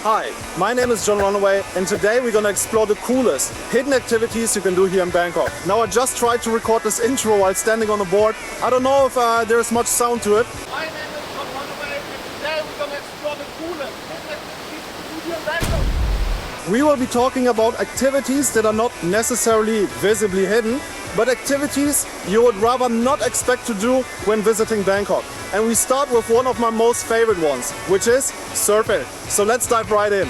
Hi, my name is Runaway, and today we're gonna explore the coolest hidden activities you can do here in Bangkok. Now I just tried to record this intro while standing on the board. I don't know if there's much sound to it. My name is Runaway, and today we're gonna explore the coolest hidden activities you can do here in Bangkok. We will be talking about activities that are not necessarily visibly hidden, but activities you would rather not expect to do when visiting Bangkok. And we start with one of my most favorite ones, which is surfing. So let's dive right in.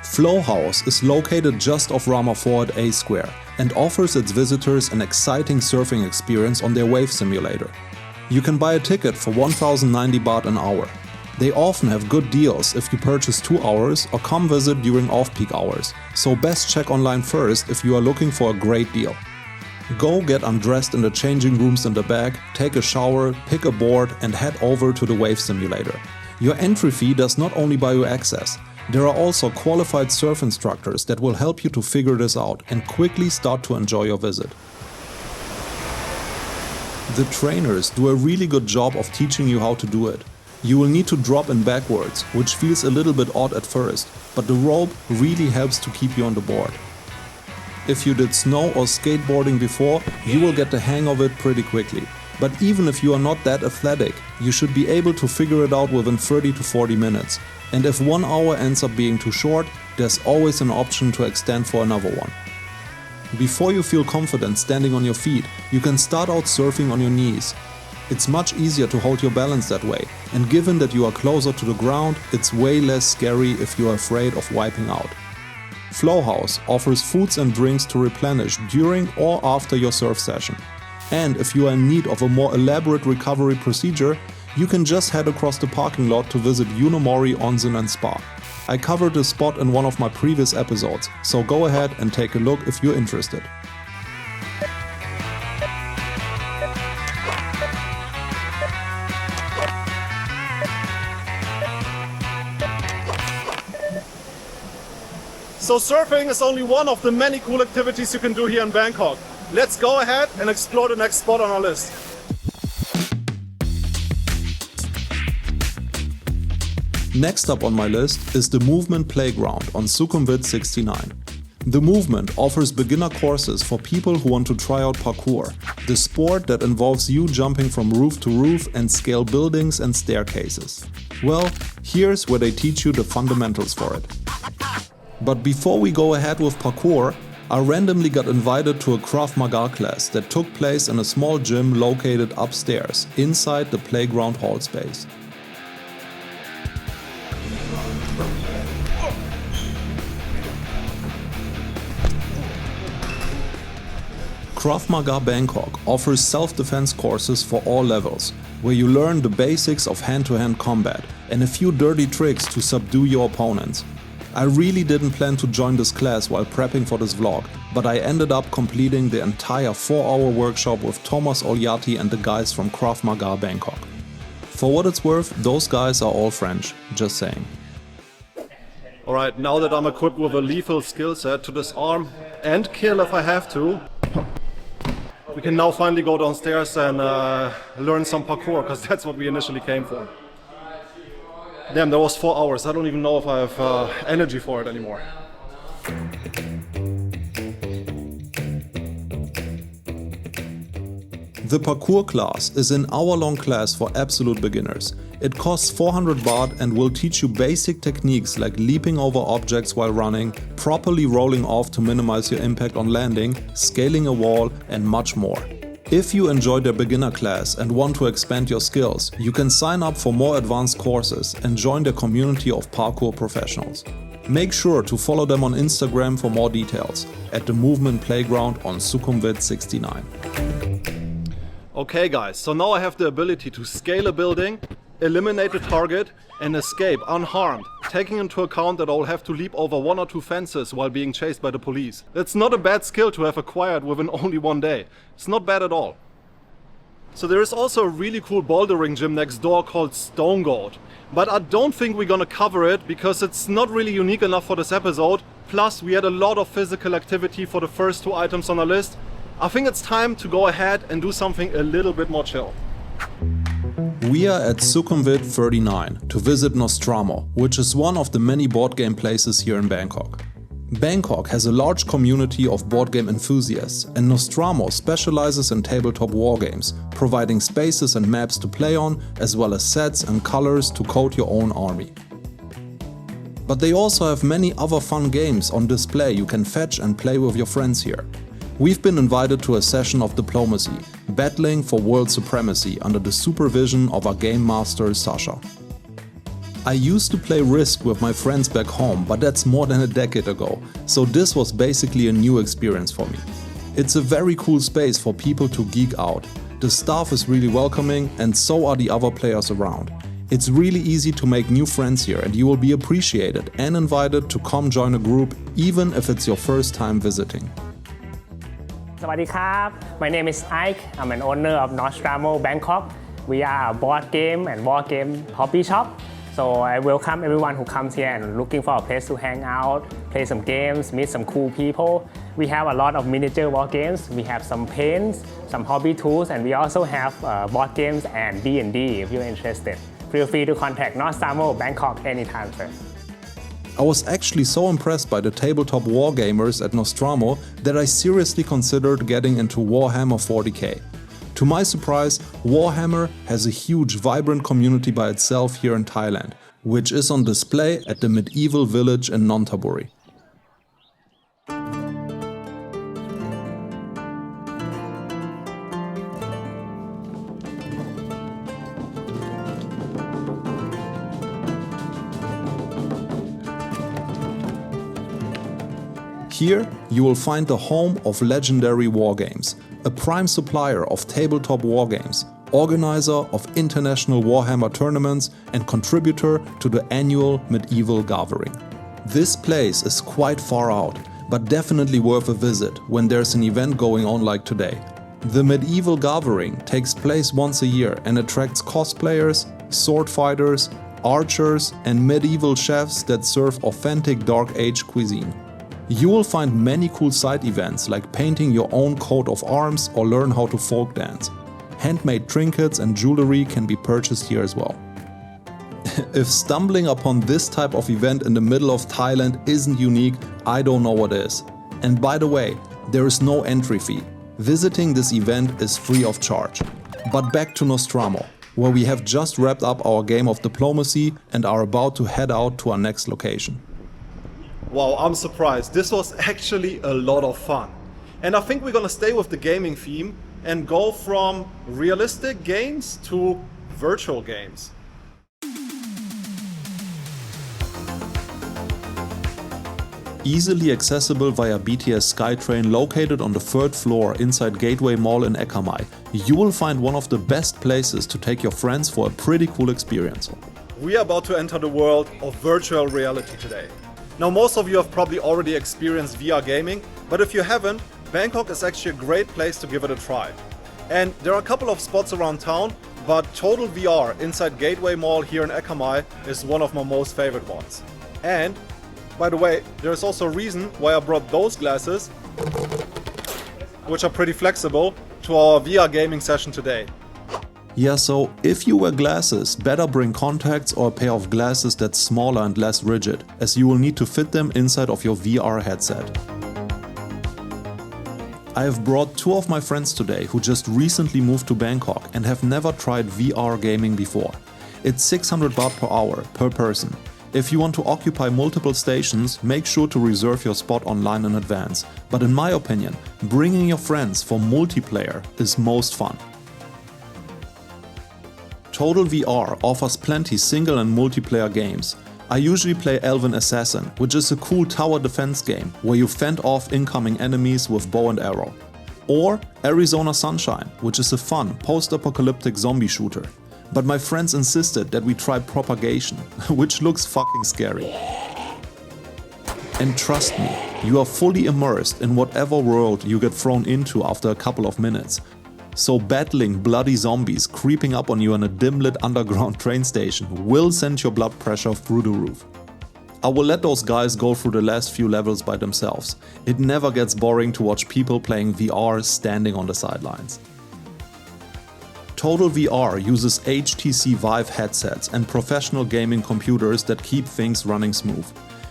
Flow House is located just off Rama 4 at A Square and offers its visitors an exciting surfing experience on their wave simulator. You can buy a ticket for 1,090 baht an hour. They often have good deals if you purchase 2 hours or come visit during off-peak hours, so best check online first if you are looking for a great deal. Go get undressed in the changing rooms in the back, take a shower, pick a board and head over to the wave simulator. Your entry fee does not only buy you access. There are also qualified surf instructors that will help you to figure this out and quickly start to enjoy your visit. The trainers do a really good job of teaching you how to do it. You will need to drop in backwards, which feels a little bit odd at first, but the rope really helps to keep you on the board. If you did snow or skateboarding before, you will get the hang of it pretty quickly. But even if you are not that athletic, you should be able to figure it out within 30 to 40 minutes. And if 1 hour ends up being too short, there's always an option to extend for another one. Before you feel confident standing on your feet, you can start out surfing on your knees. It's much easier to hold your balance that way, and given that you are closer to the ground, it's way less scary if you are afraid of wiping out. Flow House offers foods and drinks to replenish during or after your surf session. And if you are in need of a more elaborate recovery procedure, you can just head across the parking lot to visit Runaway Onsen and Spa. I covered this spot in one of my previous episodes, so go ahead and take a look if you're interested. So surfing is only one of the many cool activities you can do here in Bangkok. Let's go ahead and explore the next spot on our list. Next up on my list is the Movement Playground on Sukhumvit 69. The Movement offers beginner courses for people who want to try out parkour, the sport that involves you jumping from roof to roof and scale buildings and staircases. Well, here's where they teach you the fundamentals for it. But before we go ahead with parkour, I randomly got invited to a Krav Maga class that took place in a small gym located upstairs, inside the playground hall space. Krav Maga Bangkok offers self-defense courses for all levels, where you learn the basics of hand-to-hand combat and a few dirty tricks to subdue your opponents. I really didn't plan to join this class while prepping for this vlog, but I ended up completing the entire 4-hour workshop with Thomas Olyati and the guys from Krav Maga Bangkok. For what it's worth, those guys are all French, just saying. Alright, now that I'm equipped with a lethal skill set to disarm and kill if I have to, we can now finally go downstairs and learn some parkour, because that's what we initially came for. Damn, that was 4 hours. I don't even know if I have energy for it anymore. The parkour class is an hour-long class for absolute beginners. It costs 400 baht and will teach you basic techniques like leaping over objects while running, properly rolling off to minimize your impact on landing, scaling a wall, and much more. If you enjoyed their beginner class and want to expand your skills, you can sign up for more advanced courses and join their community of parkour professionals. Make sure to follow them on Instagram for more details, at the Movement Playground on Sukhumvit 69. Okay guys, so now I have the ability to scale a building, eliminate a target and escape unharmed, taking into account that I will have to leap over 1 or 2 fences while being chased by the police. That's not a bad skill to have acquired within only 1 day. It's not bad at all. So there is also a really cool bouldering gym next door called Stone Goat. But I don't think we're gonna cover it because it's not really unique enough for this episode. Plus we had a lot of physical activity for the first 2 items on our list. I think it's time to go ahead and do something a little bit more chill. We are at Sukhumvit 39 to visit Nostramo, which is one of the many board game places here in Bangkok. Bangkok has a large community of board game enthusiasts, and Nostramo specializes in tabletop wargames, providing spaces and maps to play on, as well as sets and colors to code your own army. But they also have many other fun games on display you can fetch and play with your friends here. We've been invited to a session of diplomacy, battling for world supremacy under the supervision of our game master Sasha. I used to play Risk with my friends back home, but that's more than a decade ago, so this was basically a new experience for me. It's a very cool space for people to geek out. The staff is really welcoming, and so are the other players around. It's really easy to make new friends here, and you will be appreciated and invited to come join a group, even if it's your first time visiting. สวัสดีครับ My name is Ike. I'm an owner of Nostramo Bangkok. We are a board game and war game hobby shop. So I welcome everyone who comes here and looking for a place to hang out, play some games, meet some cool people. We have a lot of miniature war games. We have some paints, some hobby tools, and we also have board games and D&D if you're interested. Feel free to contact Nostramo Bangkok anytime, sir. I was actually so impressed by the tabletop wargamers at Nostramo that I seriously considered getting into Warhammer 40k. To my surprise, Warhammer has a huge, vibrant community by itself here in Thailand, which is on display at the medieval village in Nonthaburi. Here, you will find the home of Legendary Wargames, a prime supplier of tabletop wargames, organizer of international Warhammer tournaments, and contributor to the annual medieval gathering. This place is quite far out, but definitely worth a visit when there's an event going on like today. The medieval gathering takes place once a year and attracts cosplayers, sword fighters, archers, and medieval chefs that serve authentic Dark Age cuisine. You will find many cool side events like painting your own coat of arms or learn how to folk dance. Handmade trinkets and jewelry can be purchased here as well. If stumbling upon this type of event in the middle of Thailand isn't unique, I don't know what is. And by the way, there is no entry fee. Visiting this event is free of charge. But back to Nostramo, where we have just wrapped up our game of diplomacy and are about to head out to our next location. Wow, I'm surprised. This was actually a lot of fun. And I think we're gonna stay with the gaming theme and go from realistic games to virtual games. Easily accessible via BTS SkyTrain located on the 3rd floor inside Gateway Mall in Ekamai, you will find one of the best places to take your friends for a pretty cool experience. We are about to enter the world of virtual reality today. Now, most of you have probably already experienced VR gaming, but if you haven't, Bangkok is actually a great place to give it a try. And there are a couple of spots around town, but Total VR inside Gateway Mall here in Ekamai is one of my most favorite ones. And, by the way, there's also a reason why I brought those glasses, which are pretty flexible, to our VR gaming session today. Yeah, so if you wear glasses, better bring contacts or a pair of glasses that's smaller and less rigid, as you will need to fit them inside of your VR headset. I have brought 2 of my friends today who just recently moved to Bangkok and have never tried VR gaming before. It's 600 baht per hour per person. If you want to occupy multiple stations, make sure to reserve your spot online in advance. But in my opinion, bringing your friends for multiplayer is most fun. Total VR offers plenty single and multiplayer games. I usually play Elven Assassin, which is a cool tower defense game where you fend off incoming enemies with bow and arrow. Or Arizona Sunshine, which is a fun post-apocalyptic zombie shooter. But my friends insisted that we try Propagation, which looks fucking scary. And trust me, you are fully immersed in whatever world you get thrown into after a couple of minutes. So battling bloody zombies creeping up on you in a dim-lit underground train station will send your blood pressure through the roof. I will let those guys go through the last few levels by themselves. It never gets boring to watch people playing VR standing on the sidelines. Total VR uses HTC Vive headsets and professional gaming computers that keep things running smooth.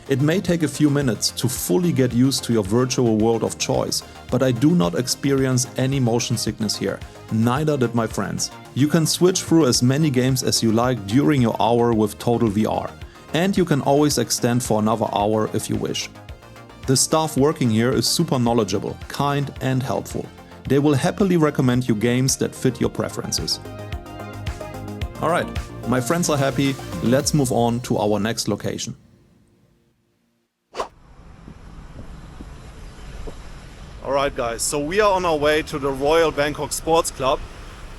It may take a few minutes to fully get used to your virtual world of choice, but I do not experience any motion sickness here, neither did my friends. You can switch through as many games as you like during your hour with Total VR, and you can always extend for another hour if you wish. The staff working here is super knowledgeable, kind and helpful. They will happily recommend you games that fit your preferences. Alright, my friends are happy, let's move on to our next location. Alright guys, so we are on our way to the Royal Bangkok Sports Club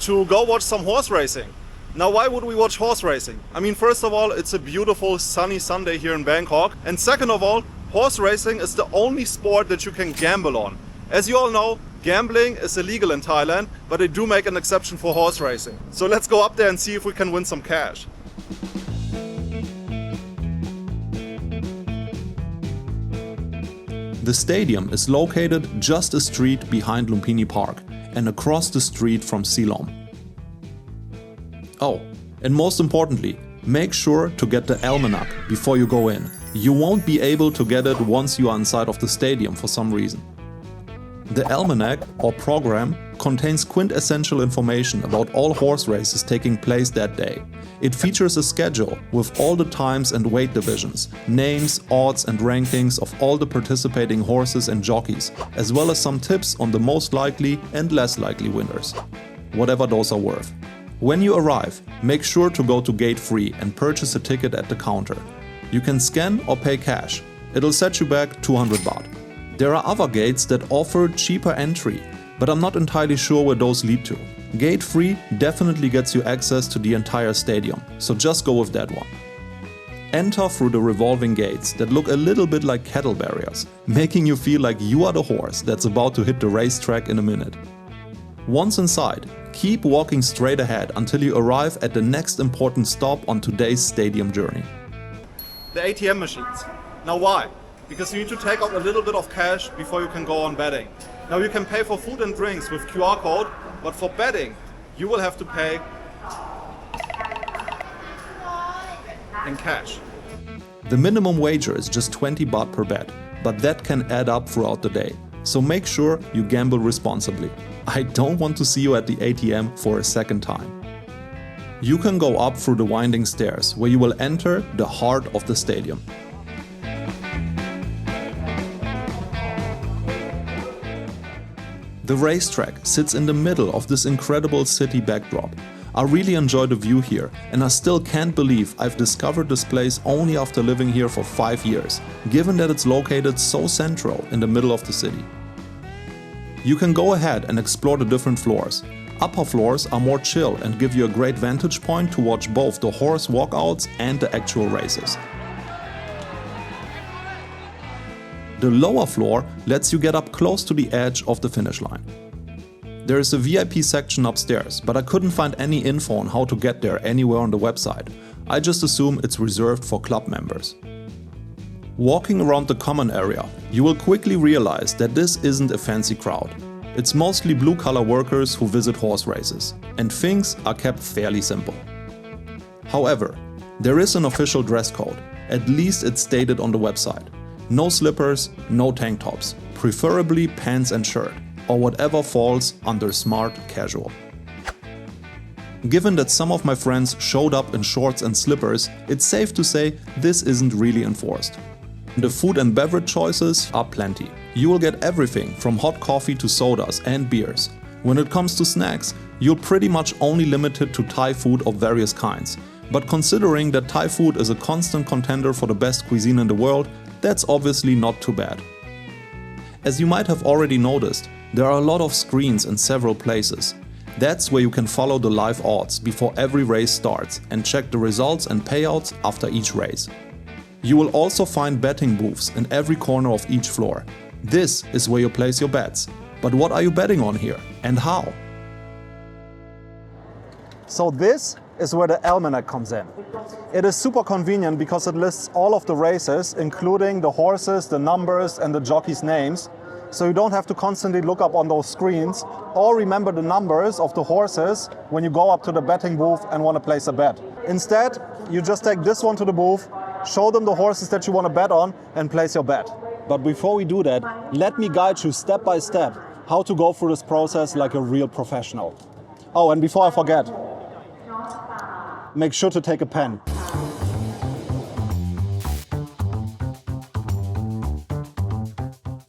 to go watch some horse racing. Now why would we watch horse racing? I mean, first of all, it's a beautiful sunny Sunday here in Bangkok, and second of all, horse racing is the only sport that you can gamble on. As you all know, gambling is illegal in Thailand, but they do make an exception for horse racing. So let's go up there and see if we can win some cash. The stadium is located just a street behind Lumpini Park and across the street from Silom. Oh, and most importantly, make sure to get the almanac before you go in. You won't be able to get it once you are inside of the stadium for some reason. The almanac, or program, contains quintessential information about all horse races taking place that day. It features a schedule with all the times and weight divisions, names, odds and rankings of all the participating horses and jockeys, as well as some tips on the most likely and less likely winners, whatever those are worth. When you arrive, make sure to go to gate 3 and purchase a ticket at the counter. You can scan or pay cash. It'll set you back 200 baht. There are other gates that offer cheaper entry, but I'm not entirely sure where those lead to. Gate 3 definitely gets you access to the entire stadium, so just go with that one. Enter through the revolving gates that look a little bit like cattle barriers, making you feel like you are the horse that's about to hit the racetrack in a minute. Once inside, keep walking straight ahead until you arrive at the next important stop on today's stadium journey. The ATM machines. Now why? Because you need to take out a little bit of cash before you can go on betting. Now you can pay for food and drinks with QR code, but for betting, you will have to pay in cash. The minimum wager is just 20 baht per bet, but that can add up throughout the day. So make sure you gamble responsibly. I don't want to see you at the ATM for a second time. You can go up through the winding stairs, where you will enter the heart of the stadium. The racetrack sits in the middle of this incredible city backdrop. I really enjoy the view here, and I still can't believe I've discovered this place only after living here for 5 years, given that it's located so central in the middle of the city. You can go ahead and explore the different floors. Upper floors are more chill and give you a great vantage point to watch both the horse walkouts and the actual races. The lower floor lets you get up close to the edge of the finish line. There is a VIP section upstairs, but I couldn't find any info on how to get there anywhere on the website. I just assume it's reserved for club members. Walking around the common area, you will quickly realize that this isn't a fancy crowd. It's mostly blue-collar workers who visit horse races, and things are kept fairly simple. However, there is an official dress code, at least it's stated on the website. No slippers, no tank tops, preferably pants and shirt, or whatever falls under smart casual. Given that some of my friends showed up in shorts and slippers, it's safe to say this isn't really enforced. The food and beverage choices are plenty. You will get everything from hot coffee to sodas and beers. When it comes to snacks, you're pretty much only limited to Thai food of various kinds. But considering that Thai food is a constant contender for the best cuisine in the world, that's obviously not too bad. As you might have already noticed, there are a lot of screens in several places. That's where you can follow the live odds before every race starts and check the results and payouts after each race. You will also find betting booths in every corner of each floor. This is where you place your bets. But what are you betting on here and how? So this is where the almanac comes in. It is super convenient because it lists all of the races, including the horses, the numbers, and the jockeys' names. So you don't have to constantly look up on those screens or remember the numbers of the horses when you go up to the betting booth and want to place a bet. Instead, you just take this one to the booth, show them the horses that you want to bet on, and place your bet. But before we do that, let me guide you step by step how to go through this process like a real professional. Oh, and before I forget, make sure to take a pen.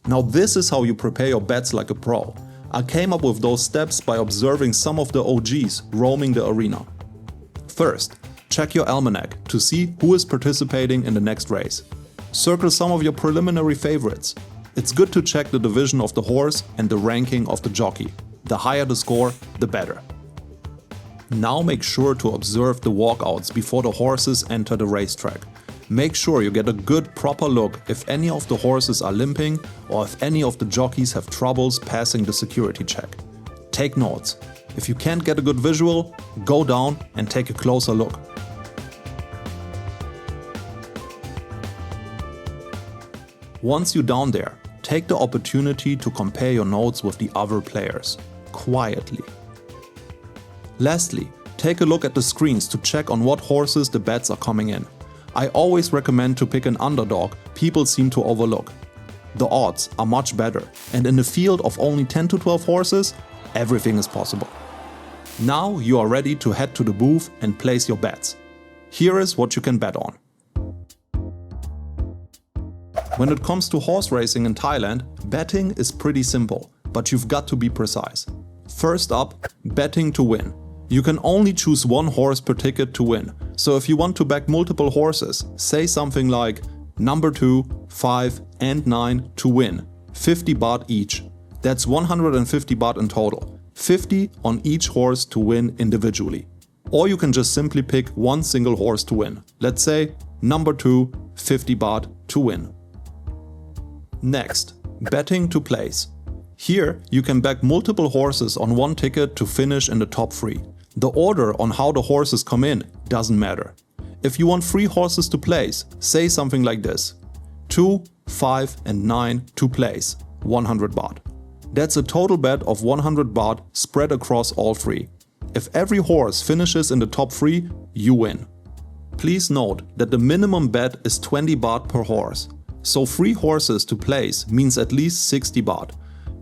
Now this is how you prepare your bets like a pro. I came up with those steps by observing some of the OGs roaming the arena. First, check your almanac to see who is participating in the next race. Circle some of your preliminary favorites. It's good to check the division of the horse and the ranking of the jockey. The higher the score, the better. Now make sure to observe the walkouts before the horses enter the racetrack. Make sure you get a good proper look if any of the horses are limping or if any of the jockeys have troubles passing the security check. Take notes. If you can't get a good visual, go down and take a closer look. Once you're down there, take the opportunity to compare your notes with the other players, quietly. Lastly, take a look at the screens to check on what horses the bets are coming in. I always recommend to pick an underdog people seem to overlook. The odds are much better, and in a field of only 10 to 12 horses, everything is possible. Now you are ready to head to the booth and place your bets. Here is what you can bet on. When it comes to horse racing in Thailand, betting is pretty simple, but you've got to be precise. First up, betting to win. You can only choose one horse per ticket to win. So if you want to back multiple horses, say something like number 2, 5 and 9 to win, 50 baht each. That's 150 baht in total, 50 on each horse to win individually. Or you can just simply pick one single horse to win. Let's say number 2, 50 baht to win. Next, betting to place. Here you can back multiple horses on one ticket to finish in the top 3. The order on how the horses come in doesn't matter. If you want 3 horses to place, say something like this: 2, 5 and 9 to place, 100 baht. That's a total bet of 100 baht spread across all 3. If every horse finishes in the top 3, you win. Please note that the minimum bet is 20 baht per horse. So 3 horses to place means at least 60 baht.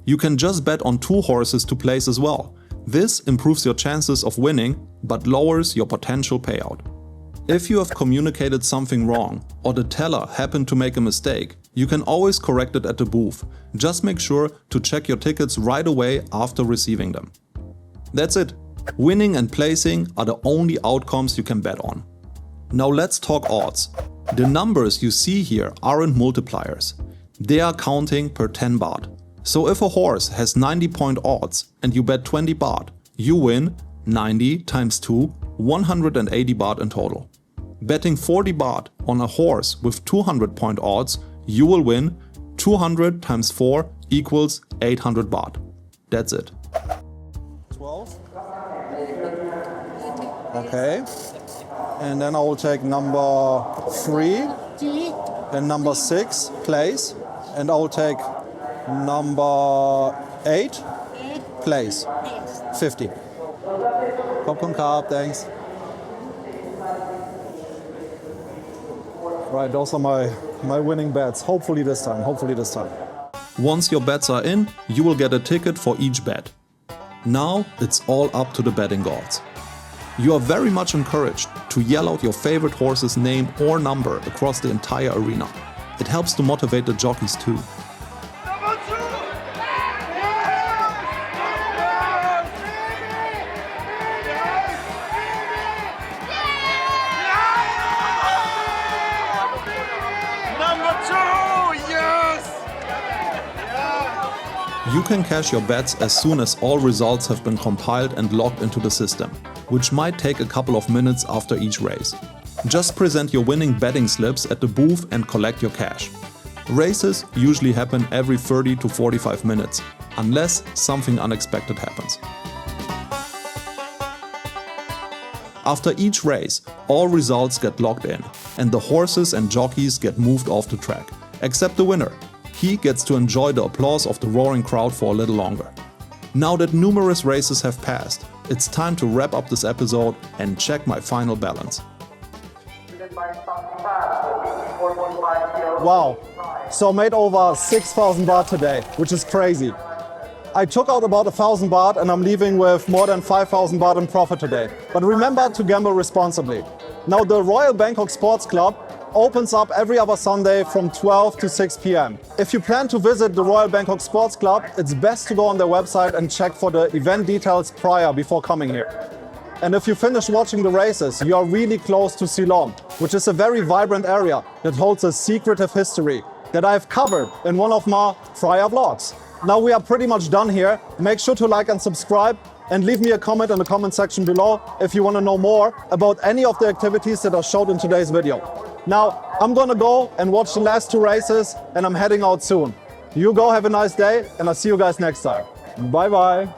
You can just bet on 2 horses to place as well. This improves your chances of winning, but lowers your potential payout. If you have communicated something wrong, or the teller happened to make a mistake, you can always correct it at the booth. Just make sure to check your tickets right away after receiving them. That's it. Winning and placing are the only outcomes you can bet on. Now let's talk odds. The numbers you see here aren't multipliers. They are counting per 10 baht. So if a horse has 90-point odds and you bet 20 baht, you win 90 times 2, 180 baht in total. Betting 40 baht on a horse with 200-point odds, you will win 200 times 4 equals 800 baht. That's it. 12. Okay. And then I will take number 3 and number 6, place. And I will take number 8, place. 50. Popcorn carb, thanks. Right, those are my winning bets. Hopefully this time. Once your bets are in, you will get a ticket for each bet. Now it's all up to the betting gods. You are very much encouraged to yell out your favorite horse's name or number across the entire arena. It helps to motivate the jockeys too. You can cash your bets as soon as all results have been compiled and logged into the system, which might take a couple of minutes after each race. Just present your winning betting slips at the booth and collect your cash. Races usually happen every 30 to 45 minutes, unless something unexpected happens. After each race, all results get logged in, and the horses and jockeys get moved off the track, except the winner. He gets to enjoy the applause of the roaring crowd for a little longer. Now that numerous races have passed, it's time to wrap up this episode and check my final balance. Wow, so made over 6,000 baht today, which is crazy. I took out about 1,000 baht and I'm leaving with more than 5,000 baht in profit today. But remember to gamble responsibly. Now the Royal Bangkok Sports Club opens up every other Sunday from 12 to 6 p.m. If you plan to visit the Royal Bangkok Sports Club, it's best to go on their website and check for the event details before coming here. And if you finish watching the races, you are really close to Ceylon, which is a very vibrant area that holds a secretive history that I've covered in one of my prior vlogs. Now we are pretty much done here. Make sure to like and subscribe and leave me a comment in the comment section below if you want to know more about any of the activities that are showed in today's video. Now I'm gonna go and watch the last 2 races and I'm heading out soon. You go, have a nice day, and I'll see you guys next time. Bye bye.